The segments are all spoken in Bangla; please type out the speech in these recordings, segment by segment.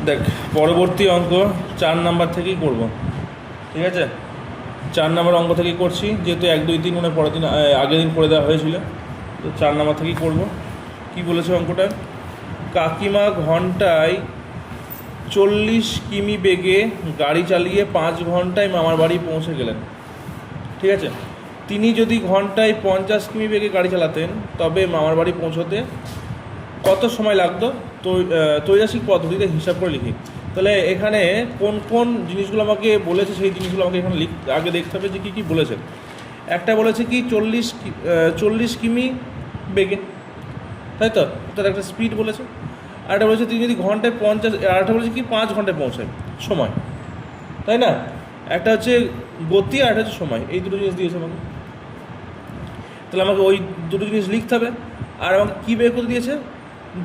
দেখ, পরবর্তী অঙ্ক 4 নাম্বার থেকেই করব, ঠিক আছে? 4 নাম্বার অঙ্ক থেকেই করছি, যেহেতু 1, 2, 3 মনে পরের দিন আগের দিন করে দেওয়া হয়েছিল, তো 4 নাম্বার থেকেই করব। কি বলেছে অঙ্কটা? কাকিমা ঘন্টায় 40 কিমি বেগে গাড়ি চালিয়ে 5 ঘন্টায় মামার বাড়ি পৌঁছে গেলেন, ঠিক আছে? তিনি যদি ঘন্টায় 50 কিমি বেগে গাড়ি চালাতেন তবে মামার বাড়ি পৌঁছতে কত সময় লাগতো? তো ত্রৈরাসিক পদ্ধতিতে হিসাব করে লিখি। তাহলে এখানে কোন কোন জিনিসগুলো আমাকে বলেছে সেই জিনিসগুলো আমাকে এখানে আগে দেখতে হবে যে কী কী বলেছে। একটা বলেছে কি 40 কিমি বেগে, তাই তো? তার একটা স্পিড বলেছে। আরেকটা বলেছে তিনি যদি ঘন্টায় 50, আরেকটা বলেছে কি 5 ঘন্টায় পৌঁছায় সময়, তাই না? একটা হচ্ছে গতি আর একটা হচ্ছে সময়, এই দুটো জিনিস দিয়েছে আমাকে। তাহলে আমাকে ওই দুটো জিনিস লিখতে হবে। আর আমাকে কী বের করতে দিয়েছে?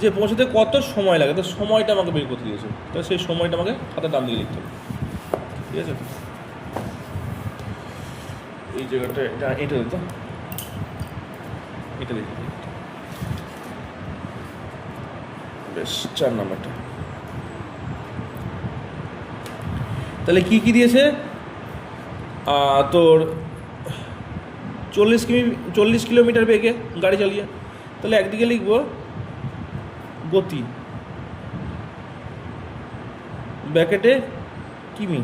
যে পৌঁছাতে কত সময় লাগে, তো সময়টা আমাকে বের করতে দিয়েছে। তাহলে সেই সময়টা আমাকে খাতার ডান দিকে লিখতে হবে, ঠিক আছে? এই জায়গাটা এটা দিত, এটা দিতে বেশ। 4 নাম্বারটা তাহলে কি কি দিয়েছে? তোর 40 কিলোমিটার বেগে গাড়ি চালিয়ে, তাহলে একদিকে লিখবো গতি, ব্র্যাকেটে কিমি,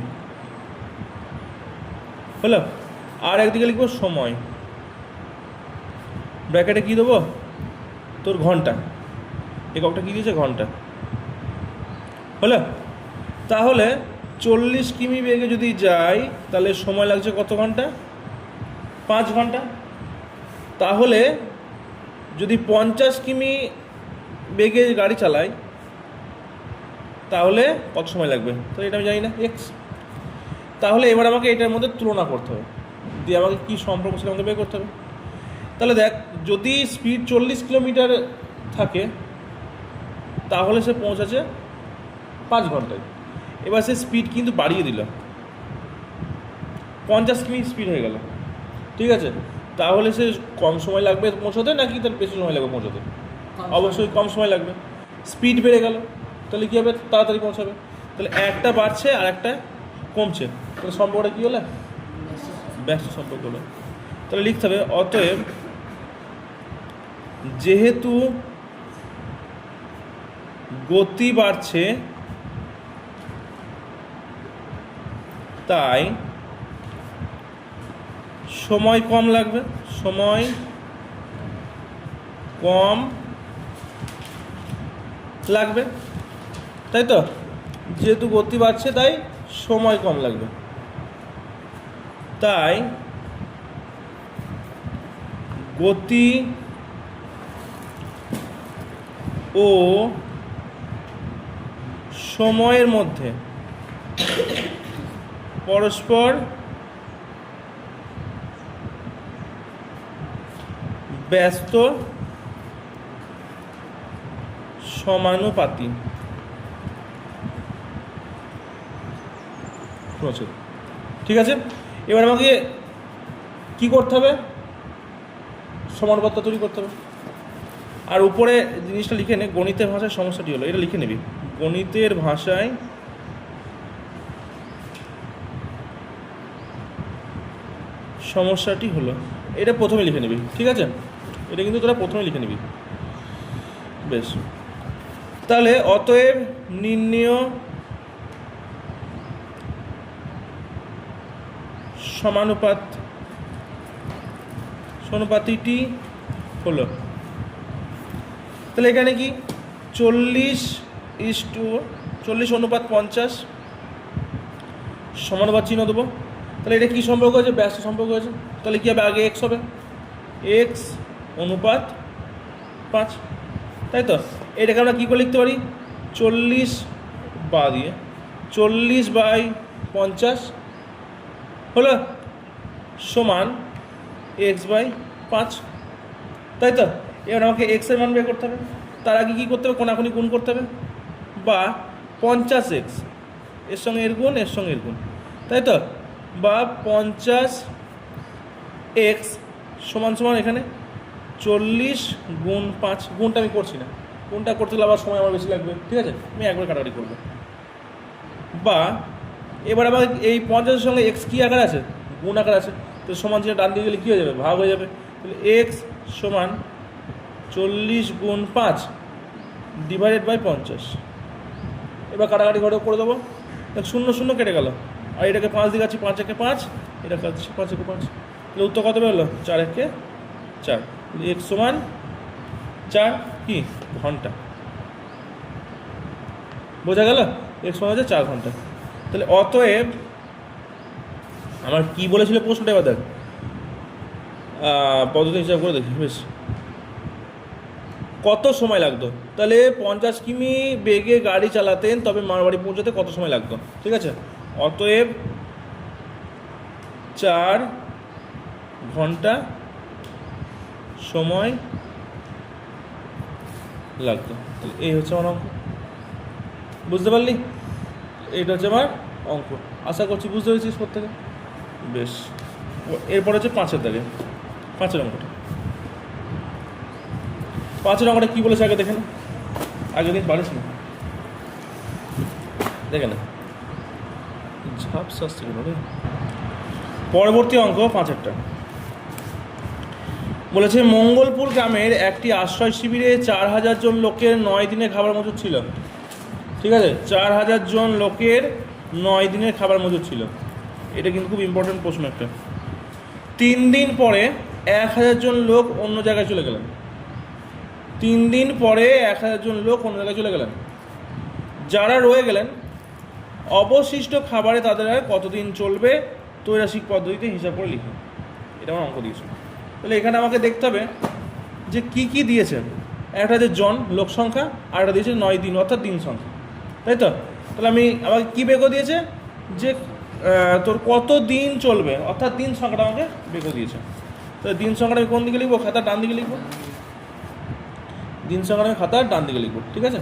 হলো? আর একদিকে লিখবো সময়, ব্র্যাকেটে কী দেবো? তোর ঘন্টা, এককটা কী দিয়েছে? ঘন্টা, হলো? তাহলে 40 কিমি বেগে যদি যাই তাহলে সময় লাগছে কত ঘন্টা? 5 ঘন্টা। তাহলে যদি 50 কিমি বেগে গাড়ি চালাই তাহলে কত সময় লাগবে? তো এটা আমি জানি না, এক্স। তাহলে এবার আমাকে এটার মধ্যে তুলনা করতে হবে, দিয়ে আমাকে কী সম্পর্ক সেটা আমাকে বের করতে হবে। তাহলে দেখ, যদি স্পিড 40 কিলোমিটার থাকে তাহলে সে পৌঁছাচ্ছে 5 ঘন্টায়। এবার সে স্পিড কিন্তু বাড়িয়ে দিল, 50 কিমি স্পিড হয়ে গেল, ঠিক আছে? তাহলে সে কম সময় লাগবে পৌঁছতে নাকি তার বেশি সময় লাগবে পৌঁছতে? অবশ্যই কম সময় লাগবে। স্পিড বেড়ে গেল, তাহলে কী হবে? তাড়াতাড়ি পৌঁছাবে। তাহলে একটা বাড়ছে আর একটা কমছে, তাহলে সম্পর্কটা কী হলো? ব্যস্ত সম্পর্ক হলো। তাহলে লিখতে হবে অতএব যেহেতু গতি বাড়ছে তাই সময় কম লাগবে, সময় কম লাগবে, তাই তো? যেহেতু গতি বাড়ছে তাই সময় কম লাগবে, তাই গতি ও সময়ের মধ্যে পরস্পর ব্যস্ত সমানুপাতি। ঠিক আছে? এবার আমাকে কি করতে হবে? সমানুপাতটা তৈরি করতে হবে। আর উপরে জিনিসটা লিখে নে, গণিতের ভাষায় সমস্যাটি হলো, এটা লিখে নিবি। গণিতের ভাষায় সমস্যাটি হলো, এটা প্রথমে লিখে নিবি, ঠিক আছে? এটা কিন্তু তোরা প্রথমে লিখে নিবি, বেশ। তাহলে অতএব নির্ণেয় সমানুপাতিটি হলো, তাহলে এখানে কি 40:50 সমানুপাত চিহ্ন দেবো। তাহলে এটা কী সম্পর্ক হয়েছে? ব্যস্ত সম্পর্ক হয়েছে। তাহলে কী হবে? আগে এক্স হবে, এক্স অনুপাত 5, তাই তো? এটাকে আমরা কী করে লিখতে পারি? 40 বা দিয়ে 40/50 হলো সমান x/5, তাই তো? এবার আমাকে এক্সের মান বের করতে হবে। তার আগে কী করতে হবে? কোনাকুনি গুণ করতে হবে, বা 50x এর সঙ্গে এর গুণ, এর সঙ্গে এর গুণ, তাই তো? বা 50x সমান সমান এখানে 40 × 5, গুণটা আমি করছি না, গুণটা করতে গেলে আবার সময় আমার বেশি লাগবে, ঠিক আছে? আমি একবার কাটাকাটি করবো, বা এবার আবার এই 50-এর সঙ্গে এক্স কী আকার আছে, গুণ আকার আছে, তো সমান চিহ্ন ডান দিকে গেলে কী হয়ে যাবে, ভাগ হয়ে যাবে। তাহলে এক্স সমান 40 গুণ 5 ডিভাইডেড বাই 50। এবার কাটাকাটি ঘরে করে দেবো, 0 0 কেটে গেল, আর এটাকে 5 দিয়ে যাচ্ছি, 5 একে 5, এটা কাটছি 5 একে 5, তাহলে উত্তর কত বেরোলো, 4 একে 4। এক্স সমান 4 কি ঘন্টা, বোঝা গেল? এক্স সমান হচ্ছে 4 ঘন্টা। তাহলে অতএব আমার কি বলেছিল প্রশ্নটা, এবার দেখ পদ্ধতি হিসাব করে দেখি বেশ কত সময় লাগতো। তাহলে 50 কিমি বেগে গাড়ি চালাতেন, তবে মামার বাড়ি পৌঁছাতে কত সময় লাগতো, ঠিক আছে? অতএব 4 ঘন্টা সময় লাগতো। এই হচ্ছে আমার অঙ্ক, বুঝতে পারলি? এইটা হচ্ছে আমার অঙ্ক, আশা করছি বুঝতে পেরেছিস প্রত্যেকে। বেশ, এরপর হচ্ছে 5-এর দাগে, 5-এর অঙ্কটা। 5-এর অঙ্কটা কী বলেছে আগে দেখে না, আগের দিন পারিস না, দেখে না ঝাপসাস ছিল রে। পরবর্তী অঙ্ক 5-এরটা বলেছে, মঙ্গলপুর গ্রামের একটি আশ্রয় শিবিরে 4000 জন লোকের 9 দিনের খাবার মজুদ ছিল, ঠিক আছে? 4000 জন লোকের 9 দিনের খাবার মজুদ ছিল। এটা কিন্তু খুব ইম্পর্টেন্ট প্রশ্ন একটা। 3 দিন পরে 1000 জন লোক অন্য জায়গায় চলে গেলেন। 3 দিন পরে 1000 জন লোক অন্য জায়গায় চলে গেলেন। যারা রয়ে গেলেন, অবশিষ্ট খাবারে তাদের আর কতদিন চলবে ত্রৈমাসিক পদ্ধতিতে হিসাব করে লিখুন। এটা আমার অঙ্ক দিয়েছে। তাহলে এখানে আমাকে দেখতে হবে যে কি কি দিয়েছে। একটা হচ্ছে জন লোক সংখ্যা, আর একটা দিয়েছে 9 দিন অর্থাৎ দিন সংখ্যা, তাই তো? তাহলে আমাকে কী বেগও দিয়েছে যে তোর কত দিন চলবে অর্থাৎ দিন সংখ্যাটা আমাকে বেগও দিয়েছে। তাহলে দিন সংখ্যাটা আমি কোন দিকে লিখবো, খাতার ডান দিকে লিখবো। দিন সংখ্যাটা আমি খাতার ডান দিকে লিখবো, ঠিক আছে?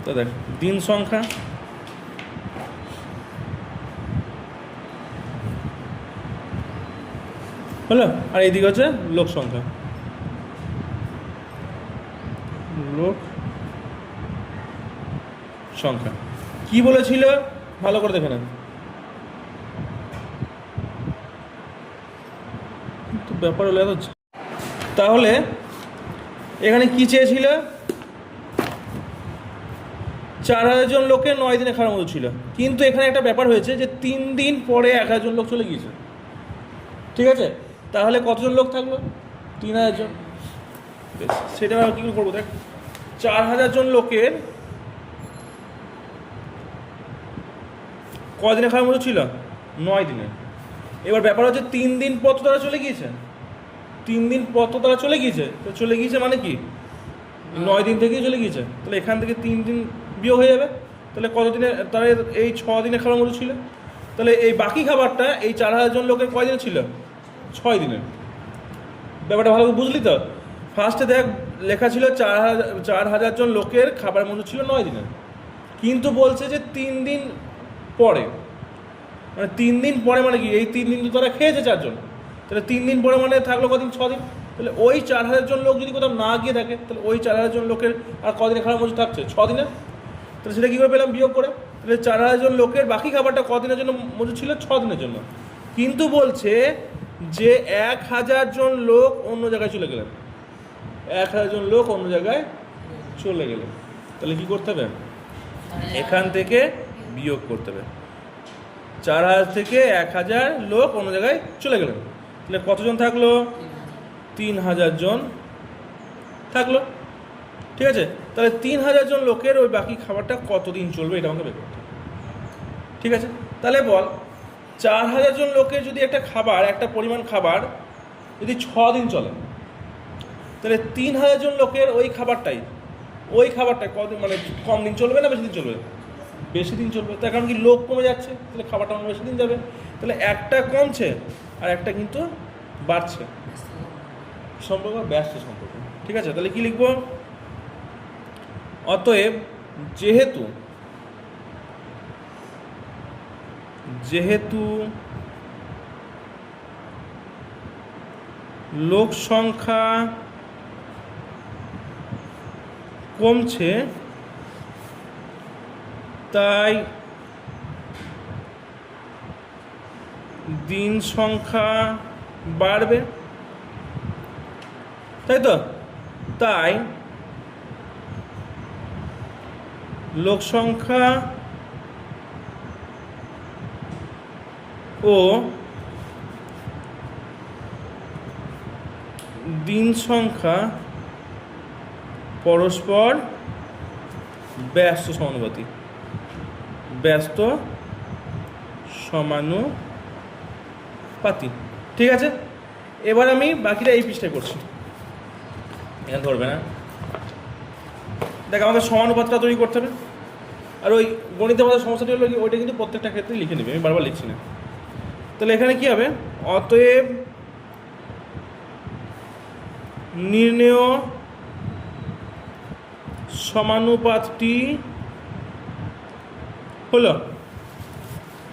তো দেখ, দিন সংখ্যা হলো, আর এইদিকে হচ্ছে লোক সংখ্যা, লোক সংখ্যা। কি বলেছিল ভালো করে দেখে নেন তো, ব্যাপার হলো এত। তাহলে এখানে কি চেয়েছিল, 4000 জন লোকের 9 দিনে খাওয়ার মতো ছিল, কিন্তু এখানে একটা ব্যাপার হয়েছে যে 3 দিন পরে 1000 জন লোক চলে গিয়েছে, ঠিক আছে? তাহলে কতজন লোক থাকলো, 3000 জন। বেশ, সেটা কী করে করবো, দেখ 4000 জন লোকের কদিনে খাওয়ার মতো ছিল, 9 দিনে। এবার ব্যাপার হচ্ছে 3 দিন পর তো তারা চলে গিয়েছে, 3 দিন পর তো তারা চলে গিয়েছে, তো চলে গিয়েছে মানে কি 9 দিন থেকেই চলে গিয়েছে। তাহলে এখান থেকে 3 দিন বিয়োগ হয়ে যাবে, তাহলে কতদিনে তারা এই 6 দিনে খাওয়ার মতো ছিল। তাহলে এই বাকি খাবারটা এই 4000 জন লোকের কয় দিনে ছিল, 6 দিনের। ব্যাপারটা ভালো করে বুঝলি তো? ফার্স্টে দেখ লেখা ছিল 4000 জন লোকের খাবার মতো ছিল 9 দিনের, কিন্তু বলছে যে 3 দিন পরে, মানে 3 দিন পরে মানে কি, এই 3 দিন তো তারা খেয়েছে 4 জন, তাহলে 3 দিন পরে মানে থাকলো কদিন, 6 দিন। তাহলে ওই 4000 জন লোক যদি কোথাও না গিয়ে থাকে, তাহলে ওই 4000 জন লোকের আর কদিনে খাবার মজুদ থাকছে, 6 দিনে। তাহলে সেটা কী করে পেলাম, বিয়োগ করে। তাহলে 4000 জন লোকের বাকি খাবারটা কদিনের জন্য মজুদ ছিল, 6 দিনের জন্য। কিন্তু বলছে যে 1000 জন লোক অন্য জায়গায় চলে গেলেন, 1000 জন লোক অন্য জায়গায় চলে গেলেন। তাহলে কী করতে হবে, এখান থেকে বিয়োগ করতে হবে। 4000 থেকে 1000 লোক অন্য জায়গায় চলে গেলেন, তাহলে কতজন থাকলো, 3000 জন থাকলো, ঠিক আছে? তাহলে 3000 জন লোকের ওই বাকি খাবারটা কতদিন চলবে এটা আমাকে বের করতে হবে, ঠিক আছে? তাহলে বল 4000 জন লোকের যদি একটা খাবার, একটা পরিমাণ খাবার যদি 6 দিন চলে, তাহলে 3000 জন লোকের ওই খাবারটাই কদিন, মানে কম দিন চলবে না বেশি দিন চলবে, বেশি দিন চলবে। তার কারণ কি, লোক কমে যাচ্ছে, তাহলে খাবারটা আমার বেশি দিন যাবে। তাহলে একটা কমছে আর একটা কিন্তু বাড়ছে, সম্পর্ক ব্যস্ত সম্পর্ক, ঠিক আছে? তাহলে কি লিখবো, অতএব যেহেতু লোক সংখ্যা কমছে, তাই দিন সংখ্যা বাড়বে, তাই তো? তাই লোক সংখ্যা ও দিন সংখ্যা পরস্পর ব্যস্ত সমানুপাতিক, ব্যস্ত সমানুপাতিক। ঠিক আছে, এবার আমি বাকিটা এই পৃষ্ঠায় করছি, এখানে ধরবে না। দেখ, আমাদের সমানুপাতটা তৈরি করতে হবে। আর ওই গণিতে আমাদের সমস্যাটি হলো কি, ওইটা কিন্তু প্রত্যেকটা ক্ষেত্রে লিখে নেবে, আমি বারবার লিখছি না। তাহলে এখানে কি হবে, অতএব নির্ণেয় সমানুপাতটি হলো,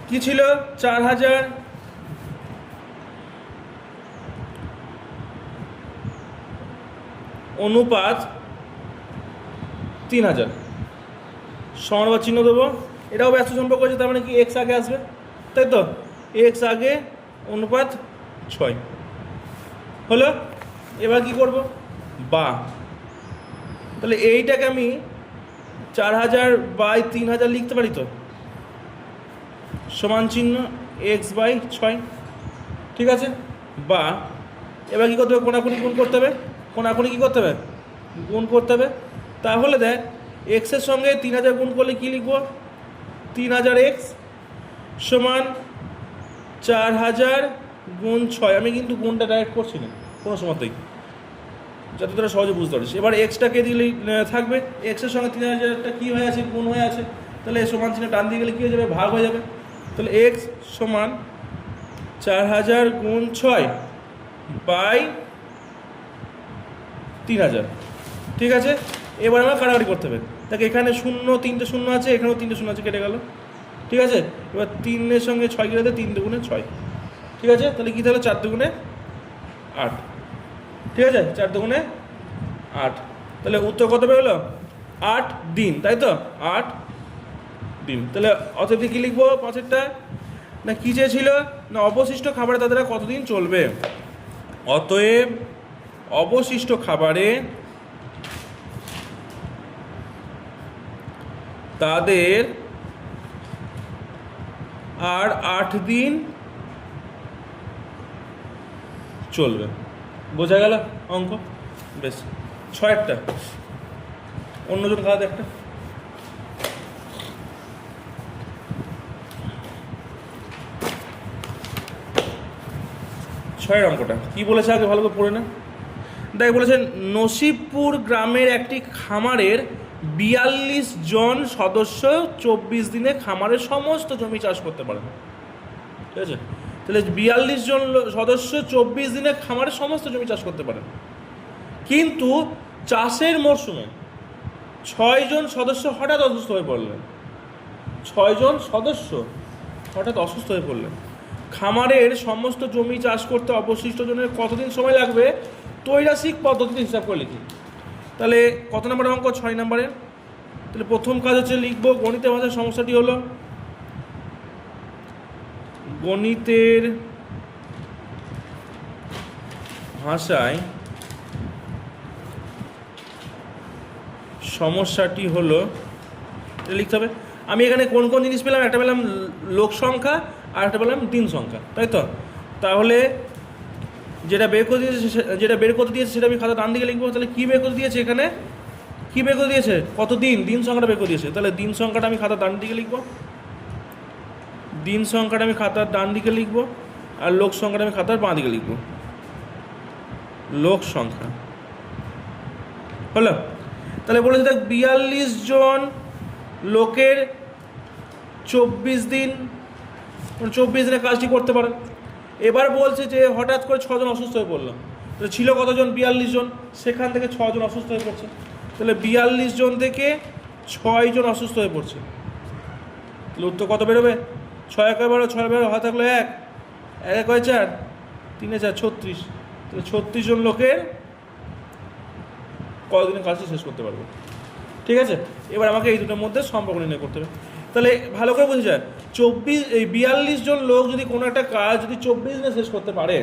কি ছিল, 4000 অনুপাত 3000, সমানুপাত চিহ্ন দেবো। এটাও ব্যস্ত সম্পর্ক আছে, তার মানে কি এক্স আগে আসবে, তাই তো? এক্স আগে অনুপাত 6 হলো। এবার কি করব, বা তাহলে এইটাকে আমি 4000/3000 লিখতে পারি তো, সমান চিহ্ন x/6। ঠিক আছে, বা এবার কী করতে হবে, কোনাকুনি গুণ করতে হবে, কোনাকুনি কী করতে হবে, গুণ করতে হবে। তাহলে দেখ, এক্সের সঙ্গে 3000 গুণ করলে কী লিখব, 3000x সমান 4000 গুণ 6। আমি কিন্তু গুণটা ডাইরেক্ট করছি না কোনো সময়তেই, যাতে তোরা সহজে বুঝতে পারিস। এবার এক্সটাকে দিলেই থাকবে, এক্সের সঙ্গে 3000টা কী হয়ে আছে, গুণ হয়ে আছে। তাহলে সমান চিহ্ন টান দিয়ে গেলে কী হয়ে যাবে, ভাগ হয়ে যাবে। তাহলে এক্স সমান 4000 গুণ 6/3000। ঠিক আছে, এবার আমরা কাটাকাটি করতে হবে। দেখ, এখানে 0 3টে 0 আছে, এখানেও 3টে 0 আছে, কেটে গেল। ঠিক আছে, এবার 3-এর সঙ্গে 6 কেটে 3 দুগুণে 6। ঠিক আছে, তাহলে কী তাহলে 4 দুগুণে 8। ঠিক আছে, 4 দুগুণে 8। তাহলে উত্তর কত বেরোলো, 8 দিন, তাই তো? 8 দিন। তাহলে অতএব কী লিখবো, পাঁচেরটা না কী চেয়েছিল, না অবশিষ্ট খাবারে তাদের কতদিন চলবে। অতএব অবশিষ্ট খাবারে তাদের আর 8 দিন চলবে। বোঝা গেল অঙ্ক? বেশ, 6-টা অন্যজন খাওয়াতে একটা। 6 অঙ্কটা কী বলেছে আগে ভালো করে পড়ে না। দেখ, বলেছেন নসিবপুর গ্রামের একটি খামারের 42 জন সদস্য 24 দিনে খামারের সমস্ত জমি চাষ করতে পারেন। ঠিক আছে, তাহলে 42 জন সদস্য 24 দিনে খামারের সমস্ত জমি চাষ করতে পারেন, কিন্তু চাষের মরশুমে 6 জন সদস্য হঠাৎ অসুস্থ হয়ে পড়লেন। 6 জন সদস্য হঠাৎ অসুস্থ হয়ে পড়লেন। খামারের সমস্ত জমি চাষ করতে অবশিষ্ট জনের কতদিন সময় লাগবে, ত্রৈরাসিক পদ্ধতিতে হিসাব করে লিখি। তাহলে কত নম্বর অঙ্ক, 6 নম্বরে। তাহলে প্রথম কাজ হচ্ছে লিখব, গণিতের ভাষার সমস্যাটি হলো, গণিতের ভাষায় সমস্যাটি হলো, এটা লিখতে হবে। আমি এখানে কোন কোন জিনিস পেলাম, একটা পেলাম লোক সংখ্যা আর একটা পেলাম দিন সংখ্যা, তাই তো? তাহলে যেটা বের করতে দিয়েছে সেটা আমি খাতা ডান দিকে লিখবো। তাহলে কী বের করতে দিয়েছে, এখানে কী বের করে দিয়েছে, কত দিন, দিন সংখ্যাটা বের করে দিয়েছে। তাহলে দিন সংখ্যাটা আমি খাতার ডান দিকে লিখবো, দিন সংখ্যাটা আমি খাতার ডান দিকে লিখবো, আর লোক সংখ্যাটা আমি খাতার বাঁ দিকে লিখবো। লোক সংখ্যা হলো। তাহলে বলেছে দেখ, 42 জন লোকের 24 দিন, 24 দিনে কাজটি করতে পারে। এবার বলছে যে হঠাৎ করে 6 জন অসুস্থ হয়ে পড়লো। তাহলে ছিল কতজন, 42 জন, সেখান থেকে 6 জন অসুস্থ হয়ে পড়ছে। তাহলে 42 জন থেকে 6 জন অসুস্থ হয়ে পড়ছে। তাহলে উত্তর কত বেরোবে, 6 একে 12, 6 12 হয় থাকলো 1, 1 হয় 4, 3 4 36। তাহলে 36 জন লোকের কতদিনের কাজটি শেষ করতে পারবে। ঠিক আছে, এবার আমাকে এই দুটোর মধ্যে সম্পর্ক নির্ণয় করতে হবে। তাহলে ভালো করে বোঝা যায় 42 জন লোক যদি কোনো একটা কাজ যদি 24 দিনে শেষ করতে পারে,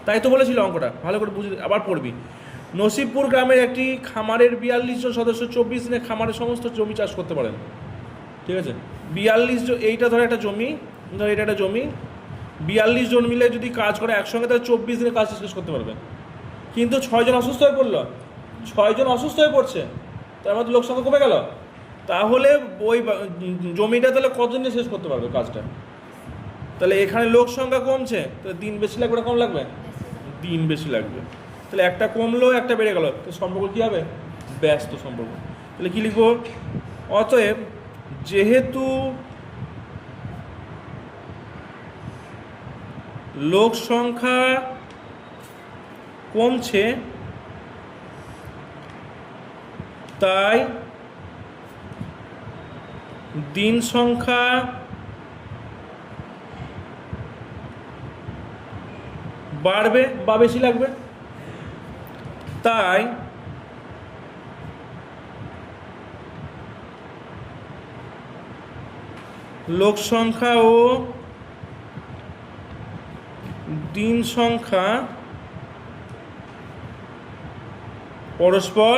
তাই তো বলেছিল অঙ্কটা, ভালো করে বুঝে আবার পড়বি। নসিবপুর গ্রামের একটি খামারের 42 জন সদস্য 24 দিনে খামারের সমস্ত জমি চাষ করতে পারেন। ঠিক আছে, 42 জন, এইটা ধরো একটা জমি, ধরো এটা একটা জমি, 42 জন মিলে যদি কাজ করে একসঙ্গে, তাহলে 24 দিনে কাজ শেষ করতে পারবে। কিন্তু 6 জন অসুস্থ হয়ে পড়লো, 6 জন অসুস্থ হয়ে পড়ছে, তার মধ্যে লোক সংখ্যা কমে গেল, তাহলে ওই জমিটা তাহলে কতদিনে শেষ করতে পারবে কাজটা? তাহলে এখানে লোক সংখ্যা কমছে, তাহলে দিন বেশি লাগবে না কম লাগবে? দিন বেশি লাগবে। তাহলে একটা কমলো একটা বেড়ে গেল, তো সম্পর্ক কী হবে? ব্যস্ত সম্পর্ক। তাহলে কী লিখব? অতএব যেহেতু লোক সংখ্যা কমছে, তাই দিন সংখ্যা বাড়বে বা বেশি লাগবে। তাই লোক সংখ্যা ও দিন সংখ্যা পরস্পর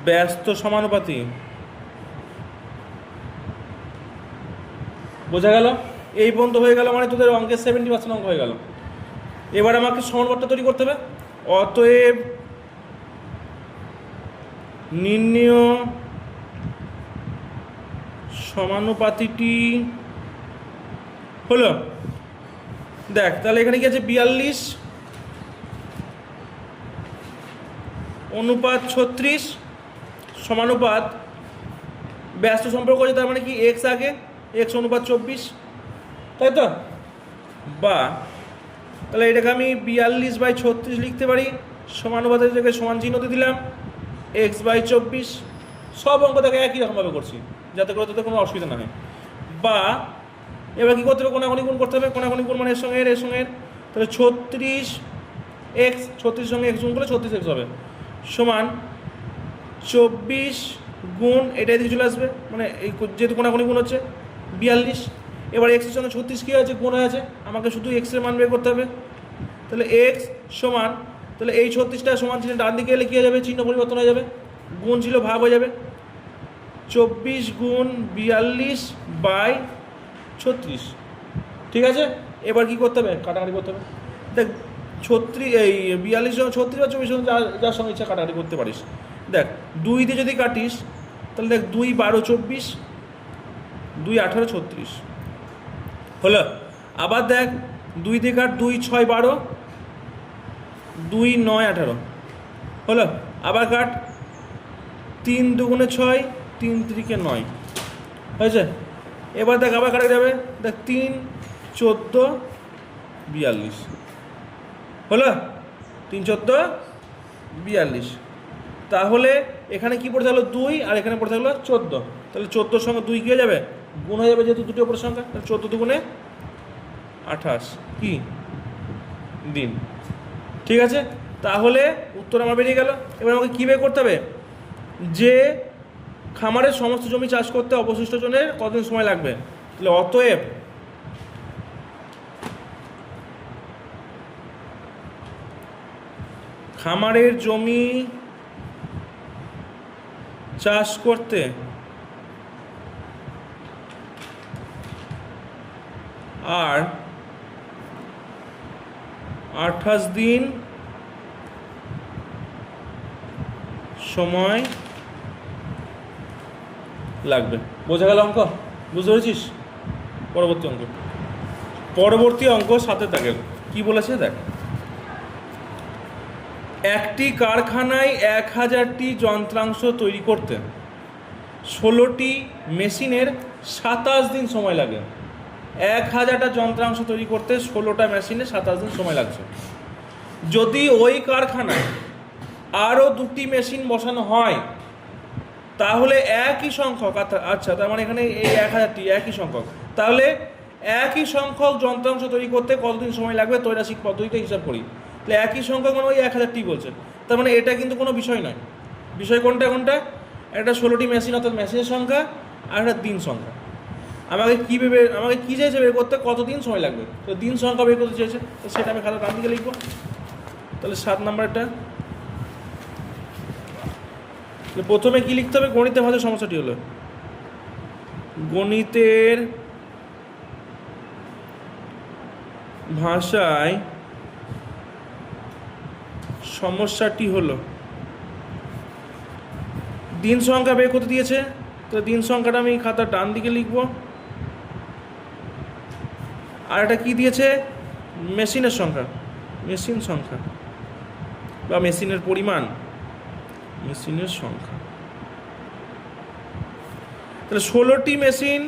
ব্যস্ত সমানুপাতি। বোঝা গেল? এই পর্যন্ত হয়ে গেল, মানে তোদের অঙ্কের 70% অঙ্ক হয়ে গেল। এবার আমাকে সমানুপাতটা তৈরি করতে হবে। অতএব নির্ণেয় সমানুপাতিটি হলো, দেখ তাহলে এখানে কি আছে? 42 অনুপাত 36 সমানুপাত ব্যস্ত সম্পর্ক আছে, তার মানে কি এক্স আগে, এক্স অনুপাত 24, তাই তো? বা তাহলে এটাকে আমি 42/36 লিখতে পারি, সমানুপাতের জায়গায় সমান চিহ্ন দিয়ে দিলাম, x/24। সব অঙ্ক দেখে একই রকমভাবে করছি, যাতে করে তাতে কোনো অসুবিধা না হয়। বা এবার কী করতে হবে? কোনাকুনি গুণ করতে হবে। কোনাকুনি গুণ মানে এর সঙ্গে এর সঙ্গে, তাহলে 36x, 36 সঙ্গে x গুণ করলে 36x হবে, সমান 24 গুণ এটা এদিকে চলে আসবে, মানে এই যেহেতু কোনাকুনি গুণ হচ্ছে 42। এবার এক্সের সঙ্গে 36 কী আছে? গুণ হয়ে আছে, আমাকে শুধু এক্সের মান বের করতে হবে। তাহলে এক্স সমান, তাহলে এই 36টা সমান চিহ্ন ডান দিকে এলে কী হয়ে যাবে? চিহ্ন পরিবর্তন হয়ে যাবে, গুণ ছিল ভাগ হয়ে যাবে, 24 গুণ 42/36। ঠিক আছে, এবার কী করতে হবে? কাটাকাটি করতে হবে। দেখ 36, এই 42 সঙ্গে 36 বা 24 সঙ্গে যার সঙ্গে ইচ্ছা কাটাকাটি করতে পারিস। দেখ 2 দিয়ে যদি কাটিস, তাহলে দেখ 2 12 24, 2 18 36 হলো। আবার দেখ 2 দিয়ে কাট, 2 6 12, 2 9 18 হলো। আবার কাট, 3 2 6, 3 3 9 হয়েছে। এবার দেখ আবার কাটা যাবে, দেখ 3 14 42 হলো, 3 14 42। তাহলে এখানে কি পড়ে থাকলো? 2, আর এখানে পড়ে থাকলো 14। তাহলে 14 সঙ্গে 2 কী হয়ে যাবে? গুণ হয়ে যাবে, যেহেতু দুটো অপর সংখ্যা। তাহলে 14 দুগুণে 28 কি দিন। ঠিক আছে, তাহলে উত্তর আমার বেরিয়ে গেল। এবার আমাকে কী বের করতে হবে? যে খামারের সমস্ত জমি চাষ করতে অবশিষ্ট জনের কতদিন সময় লাগবে। তাহলে অতএব খামারের জমি চাষ করতে আর 28 দিন সময় লাগবে। বোঝা গেল অঙ্ক? বুঝতে পেরেছিস? পরবর্তী অঙ্ক সাথে থাকে কি বলেছে দেখ। একটি কারখানায় 1000টি যন্ত্রাংশ তৈরি করতে 16টি মেশিনের 27 দিন সময় লাগে। 1000টা যন্ত্রাংশ তৈরি করতে 16টা মেশিনে 27 দিন সময় লাগছে। যদি ওই কারখানায় আরও 2টি মেশিন বসানো হয়, তাহলে একই সংখ্যক, আচ্ছা তার মানে এখানে এই 1000টি একই সংখ্যক, তাহলে একই সংখ্যক যন্ত্রাংশ তৈরি করতে কতদিন সময় লাগবে ত্রৈমাসিক পদ্ধতিতে হিসাব করি। তাহলে একই সংখ্যক মানে ওই 1000টি বলছে, তার মানে এটা কিন্তু কোনো বিষয় নয়। বিষয় কোনটা কোনটা? একটা 16টি মেশিন অর্থাৎ মেশিনের সংখ্যা আর একটা দিন সংখ্যা। আমাকে কী চাইছে বের করতে, কত দিন সময় লাগবে, তো দিন সংখ্যা বের করতে চাইছে, তো সেটা আমি খাতা ডান দিকে লিখবো। তাহলে 7 নাম্বারটা প্রথমে কি লিখতে হবে? গণিতের ভাষার সমস্যাটি হলো গণিতের ভাষায় সমস্যাটি হলো দিন সংখ্যা বের করতে দিয়েছে, তো দিন সংখ্যাটা আমি খাতার ডান দিকে লিখব। আর এটা কি দিয়েছে? মেশিনের সংখ্যা, মেশিন সংখ্যা বা মেশিনের পরিমাণ, মেশিনের সংখ্যা। তাহলে 16টি মেশিন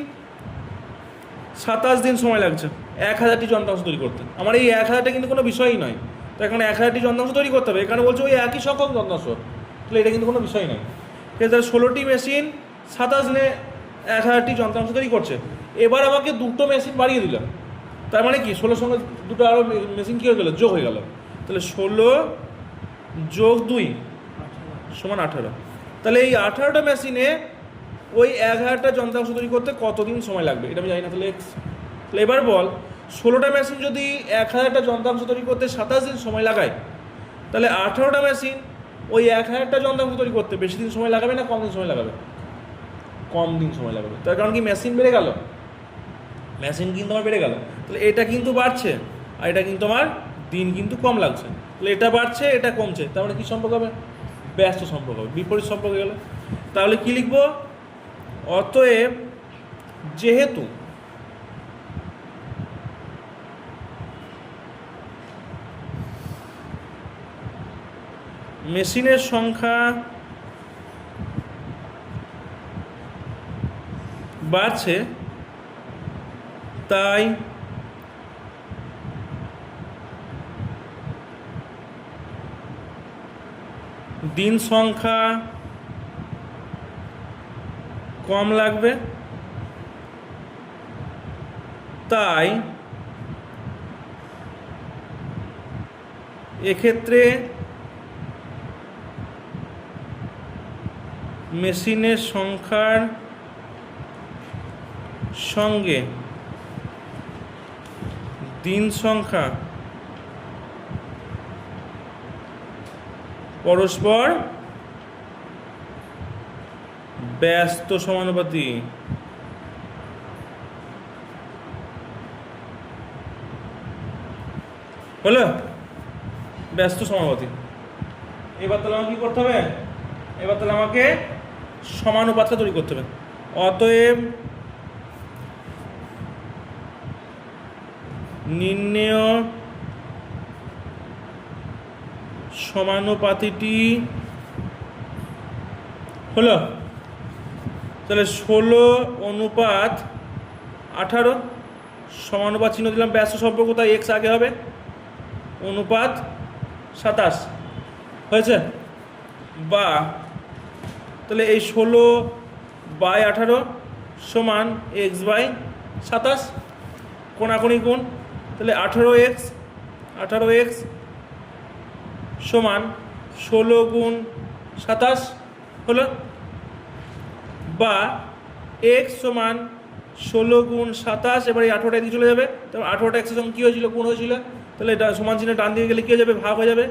27 দিন সময় লাগছে 1000টি যন্ত্রাংশ তৈরি করতে। আমার এই 1000টা কিন্তু কোনো বিষয়ই নয়, তো এখানে 1000টি যন্ত্রাংশ তৈরি করতে হবে। এখানে বলছে ওই একই সংখ্যক যন্ত্রাংশ, তাহলে এটা কিন্তু কোনো বিষয় নয়। ঠিক আছে, তাহলে 16টি মেশিন 27 দিনে 1000টি যন্ত্রাংশ তৈরি করছে। এবার আমাকে দুটো মেশিন বাড়িয়ে দিল, তার মানে কি 16 সঙ্গে দুটো আরও মেশিন কী হয়ে গেলো? যোগ হয়ে গেল। তাহলে 16 যোগ 2 সমান 18। তাহলে এই 18টা মেশিনে ওই 1000টা যন্ত্রাংশ তৈরি করতে কতদিন সময় লাগবে এটা আমি জানি না, তাহলে এক্স। তাহলে এবার বল 16টা মেশিন যদি 1000টা যন্ত্রাংশ তৈরি করতে 27 দিন সময় লাগায়, তাহলে 18টা মেশিন ওই 1000টা যন্ত্রাংশ তৈরি করতে বেশি দিন সময় লাগাবে না কম দিন সময় লাগাবে? কম দিন সময় লাগাবে। তার কারণ কি? মেশিন বেড়ে গেল, মেশিন কিন্তু আমার বেড়ে গেল। তাহলে এটা কিন্তু বাড়ছে আর এটা কিন্তু আমার দিন কিন্তু কম লাগছে। তাহলে এটা বাড়ছে এটা কমছে, তার মানে কী সম্পর্ক হবে? ব্যস্ত সম্পর্ক হবে, বিপরীত সম্পর্ক গেল। তাহলে কি লিখবো? অতএব যেহেতু মেশিনের সংখ্যা বাড়ছে তাই দিন সংখ্যা কম লাগবে, তাই এক্ষেত্রে মেশিনের সংখ্যার সঙ্গে দিন সংখ্যা পরস্পর ব্যস্ত সমানুপাতি। হলো? ব্যস্ত সমানুপাতি। এবার তাহলে আমাকে কী করতে হবে? এবার তাহলে আমাকে সমানুপাতটা তৈরি করতে হবে। অতএব নির্ণেয় সমানুপাতিটি হলো, তাহলে 16:18 সমানুপাত চিহ্ন দিলাম, ব্যস্ত সম্পর্ক তাই এক্স আগে হবে, অনুপাত 27 হয়েছে। বা তাহলে এই 16/18 সমান x/27, কোনাকুনি গুণ, তাহলে 18x সমান 16 গুণ 27 হলো। বা x সমান 16 গুণ 27, এবার এই 18টা এদিকে চলে যাবে, তারপর 18টা এক্সের সঙ্গে কী হয়েছিল? গুণ হয়েছিল, তাহলে এটা সমান চিহ্ন ডান দিকে গেলে কী হয়ে যাবে? ভাগ হয়ে যাবে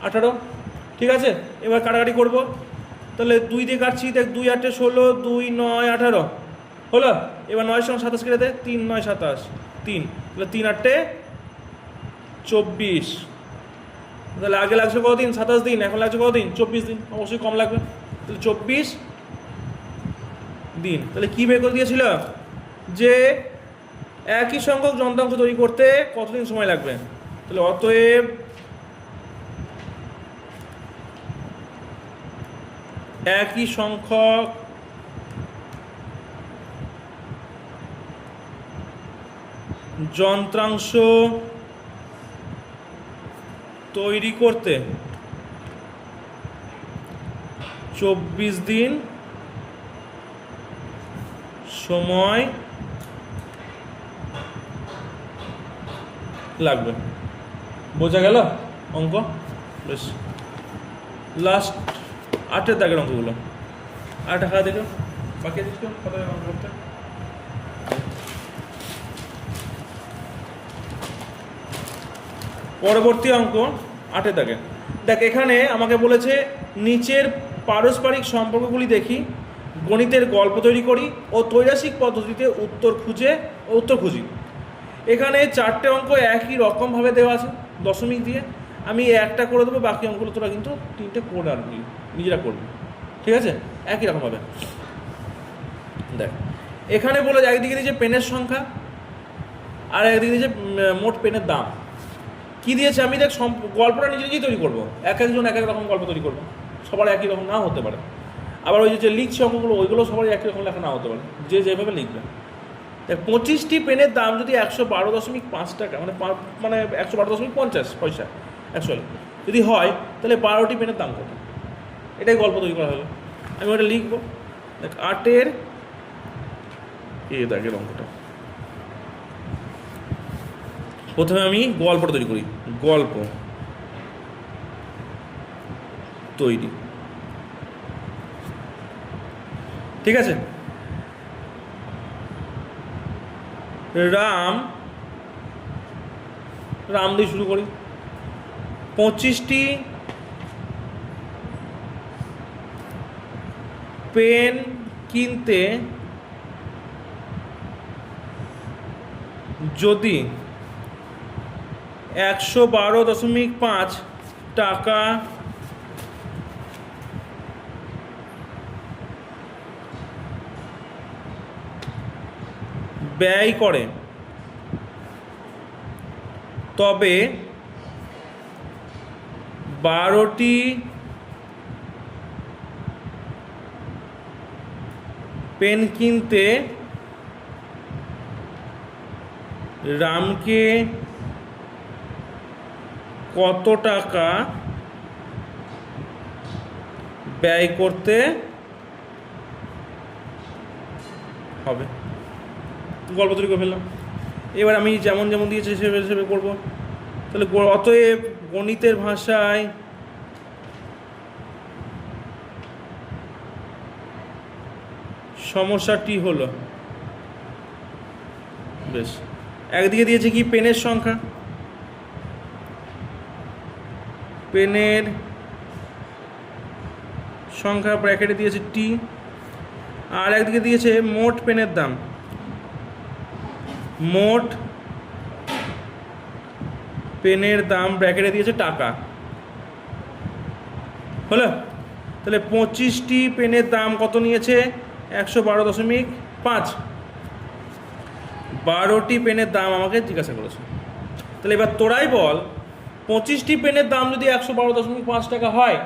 18। ঠিক আছে, এবার কাটাকাটি করব। তাহলে 2 দিয়ে কাটছি, দেখ 2 8 16, 2 9 18 হলো। এবার 9 সঙ্গে 27 কেটে দে, 3 9 27 3, তাহলে 3 8 24। তাহলে আগে লাগছে কতদিন? 27 দিন, এখন লাগছে কতদিন? 24 দিন, অবশ্যই কম লাগবে। তাহলে 24 দিন। তাহলে কী বের করে দিয়েছিল? যে একই সংখ্যক যন্ত্রাংশ তৈরি করতে কতদিন সময় লাগবে। তাহলে অতএব একই সংখ্যক যন্ত্রাংশ তৈরি করতে 24 দিন সময় লাগবে। বোঝা গেল অঙ্ক? বেশ, লাস্ট 8-এর দাগের অঙ্কগুলো। আরেকটা খাতা দেখো, বাকি আছে খাতায় অঙ্ক করতে। পরবর্তী অঙ্ক 8-এর দাগে। দেখ এখানে আমাকে বলেছে নিচের পারস্পরিক সম্পর্কগুলি দেখি, গণিতের গল্প তৈরি করি ও ত্রৈরাসিক পদ্ধতিতে উত্তর খুঁজি। এখানে 4টে অঙ্ক একই রকমভাবে দেওয়া আছে দশমিক দিয়ে। আমি একটা করে দেবো, বাকি অঙ্কগুলো তোরা কিন্তু 3টে করে আর নিজেরা করবি, ঠিক আছে? একই রকমভাবে দেখ এখানে বলে একদিকে দিয়েছে পেনের সংখ্যা আর একদিকে দিয়েছে মোট পেনের দাম। কী দিয়েছে আমি দেখ গল্পটা নিজেই তৈরি করবো, একজন এক এক রকম গল্প তৈরি করবো, সবার একই রকম না হতে পারে। আবার ওই যে লিখছে অঙ্কগুলো ওইগুলো সবারই একই রকম লেখা না হতে পারে, যে যেভাবে লিখবে। দেখ 25টি পেনের দাম যদি 112.5 টাকা মানে 112.50 পয়সা অ্যাকচুয়ালি যদি হয়, তাহলে 12টি পেনের দাম কত? এটাই গল্প তৈরি করা হলো। আমি ওটা লিখবো। দেখ 8-এর দাগের অঙ্কটা প্রথমে আমি গল্পটা তৈরি করি। গল্প তৈরি, ঠিক আছে? রাম দিয়ে শুরু করি। 25টি পেন কিনতে যদি 112.5 টাকা ব্যয় করে, তবে 12টি পেন কিনতে রামকে কত টাকা ব্যয় করতে হবে? গল্প তৈরি করে ফেললাম। এবার আমি যেমন দিয়েছে সেভাবে করবো। তাহলে অতএব গণিতের ভাষায় সমস্যাটি হলো, বেশ, একদিকে দিয়েছে কি পেনের সংখ্যা, পেনের সংখ্যা ব্র্যাকেটে দিয়েছে টি, আর একদিকে দিয়েছে মোট পেনের দাম, মোট পেনের দাম ব্র্যাকেটে দিয়েছে টাকা। হলো? তাহলে 25টি পেনের দাম কত নিয়েছে? 112.5। 12টি পেনের দাম আমাকে জিজ্ঞাসা করেছে। তাহলে এবার তোরাই বল, 25টি পেনের দাম যদি 112.5 টাকা হয়,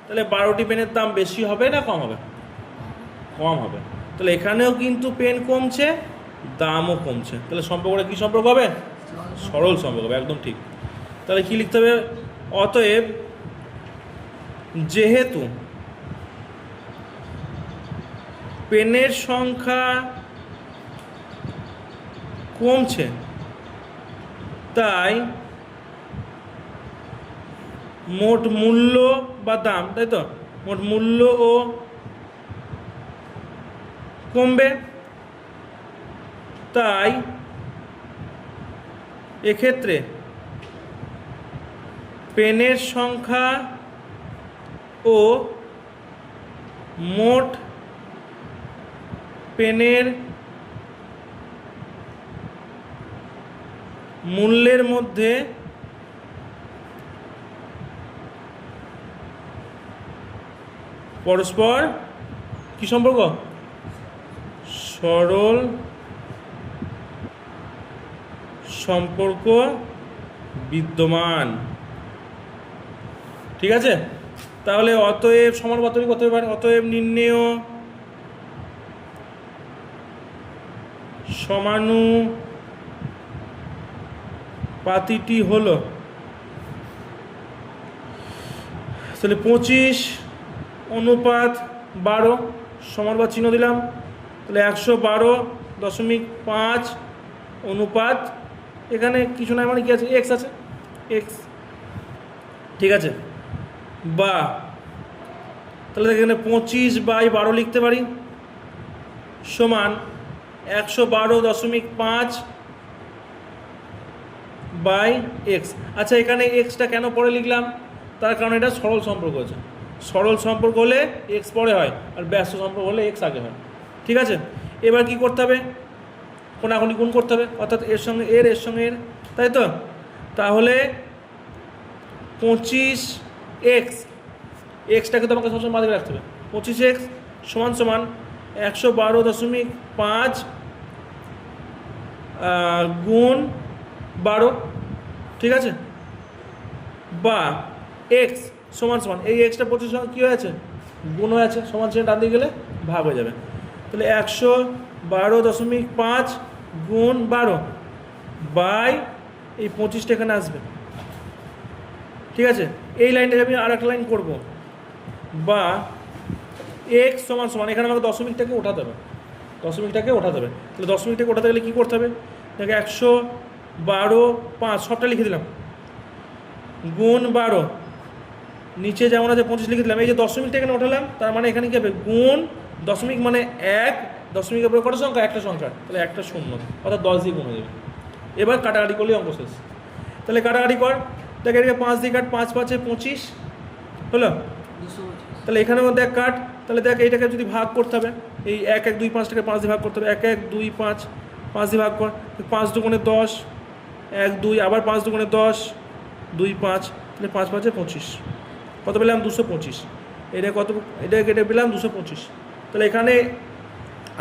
তাহলে 12টি পেনের দাম বেশি হবে না কম হবে? কম হবে। তাহলে এখানেও কিন্তু পেন কমছে, দামও কমছে। তাহলে সম্পর্কটা কী সম্পর্ক হবে? সরল সম্পর্ক হবে, একদম ঠিক। তাহলে কী লিখতে হবে? অতএব যেহেতু পেনের সংখ্যা কমছে, তাই মোট মূল্য বা দাম, তাই তো, মোট মূল্যও কমবে। তাই এক্ষেত্রে পেনের সংখ্যা ও মোট পেনের মূল্যের মধ্যে পরস্পর কি সম্পর্ক? সরল সম্পর্ক বিদ্যমান, ঠিক আছে? তাহলে অতএব সমানুপাতিক করতে পারে। অতএব নির্ণেয় সমানুপাতিটি হলো, তাহলে 25:12 সমানুপাত চিহ্ন দিলাম। তাহলে 112.5 অনুপাত, এখানে কিছু না মানে কি আছে? এক্স আছে, এক্স, ঠিক আছে? বা তাহলে এখানে 25/12 লিখতে পারি সমান 112.5/x। আচ্ছা এখানে এক্সটা কেন পরে লিখলাম? তার কারণ এটা সরল সম্পর্ক আছে। সরল সম্পর্ক হলে এক্স পরে হয়, আর ব্যস্ত সম্পর্ক হলে এক্স আগে হয়। ঠিক আছে, এবার কি করতে হবে? কোনাকুনি গুণ করতে হবে, অর্থাৎ এর সঙ্গে এর সঙ্গে এর, তাই তো? তাহলে 25x, এক্সটাকে তো আমাকে সবসময় মাথায় রাখতে হবে। 25x সমান সমান 112.5 গুণ 12, ঠিক আছে, বা এক্স সমান সমান এই এক্সটা 25 সঙ্গে কী হয়ে আছে? গুণ হয়ে আছে, সমান সমান ডান দিকে গেলে ভাগ হয়ে যাবে। তাহলে 112.5 গুণ 12 বাই এই 25টা এখানে আসবে। ঠিক আছে, এই লাইনটাকে আমি আর একটা লাইন করবো, বা এক্স সমান সমান এখানে আমাকে দশমিকটাকে ওঠাতে হবে, দশমিকটাকে ওঠাতে হবে। তাহলে দশমিকটাকে ওঠাতে গেলে কী করতে হবে? দেখে 112.5 সবটা লিখে দিলাম, গুণ 12, নিচে যেমন আছে 25 লিখে দিলাম। এই যে দশমিকটা এখানে ওঠালাম, তার মানে এখানে কী হবে? গুণ দশমিক মানে 1, দশমিকের উপরে কটা সংখ্যা? একটা সংখ্যা, তাহলে একটা শূন্য, অর্থাৎ 10 দিয়ে গুণ হয়ে যাবে। এবার কাটাকাটি করলে অঙ্ক শেষ। তাহলে কাটাকাটি কর, দেখ এদিকে 5 দিয়ে কাট, 5 5 25 হলো। তাহলে এখানেও দেখ কাট, তাহলে দেখ এইটাকে যদি ভাগ করতে হবে, এই 1 1 2 5টাকে 5 দিয়ে ভাগ করতে হবে। 1 1 2 5, 5 দিয়ে ভাগ কর, 5 দুগুণে 10, 1 2, আবার 5 দুগুণে 10, 2 5, তাহলে 5 5 25, কত পেলাম? 225। এটা কত? এটা কেটে পেলাম 225। তাহলে এখানে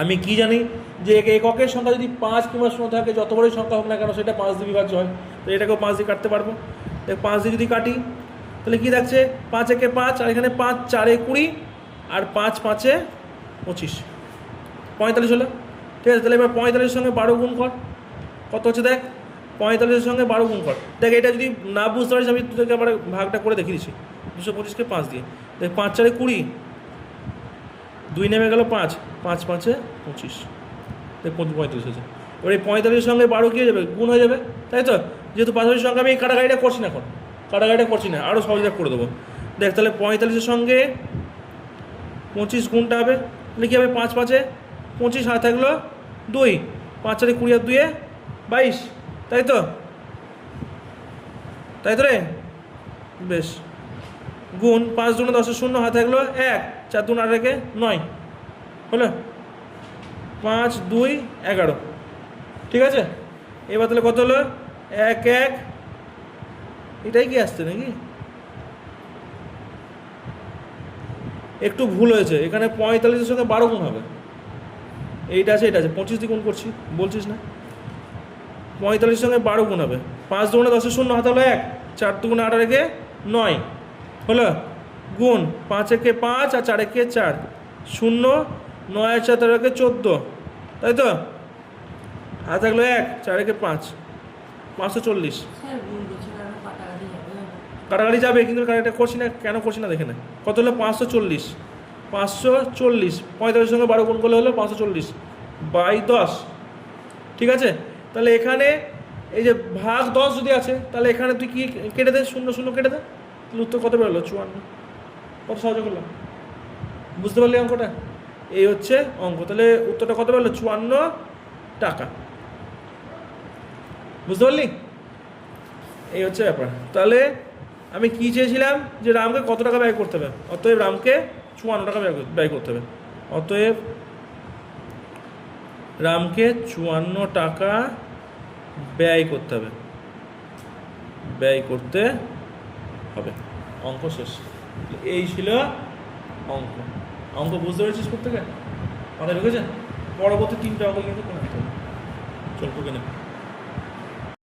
আমি কি জানি যে এককের সংখ্যা যদি 5 কিংবা 0 থাকে, যত বড়ই সংখ্যা হোক না কেন সেটা 5 দিয়ে বিভাজ্য হয়। তো এটাকেও 5 দিয়ে কাটতে পারবো। দেখ 5 দিয়ে যদি কাটি তাহলে কী থাকছে? 5 একে 5, আর এখানে 5 4 এ 20, আর 5 5 এ 25, 45 হলো। ঠিক আছে, তাহলে এবার 45-এর সঙ্গে 12 গুণ কর, কত হচ্ছে দেখ? 45-এর সঙ্গে 12 গুণ কর। দেখ এটা যদি না বুঝতে পারিস আমি তোদেরকে আবার ভাগটা করে দেখিয়ে দিচ্ছি। 225কে 5 দিয়ে, দেখ 5 4 এ 20, 2 নেমে গেল 5, 5 5 এ 25, দেখ 45 হয়েছে। এবার এই 45-এর সঙ্গে 12 কী হয়ে যাবে? গুণ হয়ে যাবে, তাই তো? যেহেতু পাশাপাশি সংখ্যা আমি এই কাটাকাটিটা করছি না, এখন কাটাকাটিটা করছি না, আরও সহজে করে দেবো। দেখ তাহলে 45-এর সঙ্গে 25 গুণটা হবে, তাহলে কী হবে? 5 5 এ 25, হাতে থাকলো 2, 5 4 এ 20 আর 2 এ 22, তাই তো? তাই তো রে? বেশ, গুণ 5 দুগুণে 10 0, হাতে থাকলো 1, 4 দুগুণ 8 রেখে 9 হলো, 5 2 11। ঠিক আছে, এবার তাহলে কত হলো? 1 1, এটাই কি আসছে নাকি? একটু ভুল হয়েছে, এখানে 45-এর সঙ্গে 12 গুণ হবে। এইটা আছে, এটা আছে, 25 দিয়ে গুণ করছি, বলছিস না? 45-এর সঙ্গে 12 গুণ হবে, 5 দুগুণে 10 0, হাতে হলো 1, 4 দুগুণে 8 রেখে 9 হলো, গুণ 5 একে 5 আর 4 একে 4, 0 9 আর 4 রেখে 14, তাই তো? হাতে থাকলো 1, 4 একে 5, 540। কাটাকাটি যাবে, কিন্তু কাটাকাটি করছি না, কেন করছি না দেখে না। কত হলো? 540, 540, 45-এর সঙ্গে 12 গুণ করলে হলো 540 বাই 10। ঠিক আছে, তাহলে এখানে এই যে ভাগ 10 যদি আছে, তাহলে এখানে তুই কি কেটে দে? 0 0 কেটে দে, তাহলে উত্তর কত বেরোলো? 54। কত সহজে করলাম, বুঝতে পারলি অঙ্কটা? এই হচ্ছে অঙ্ক। তাহলে উত্তরটা কত বেরোলো? 54 টাকা। বুঝতে পারলি? এই হচ্ছে ব্যাপার। তাহলে আমি কি চেয়েছিলাম? যে রামকে কত টাকা ব্যয় করতে হবে, অতএব রামকে 54 টাকা ব্যয় করতে হবে। অতএব রামকে 54 টাকা ব্যয় করতে হবে, ব্যয় করতে হবে। অঙ্ক শেষ। এই ছিল অঙ্ক। অঙ্ক বুঝতে পেরেছিস প্রত্যেকে? মাথায় ঢুকেছে? পরবর্তী 3টে অঙ্ক কিন্তু কোনো চল ঢুকে নেবে।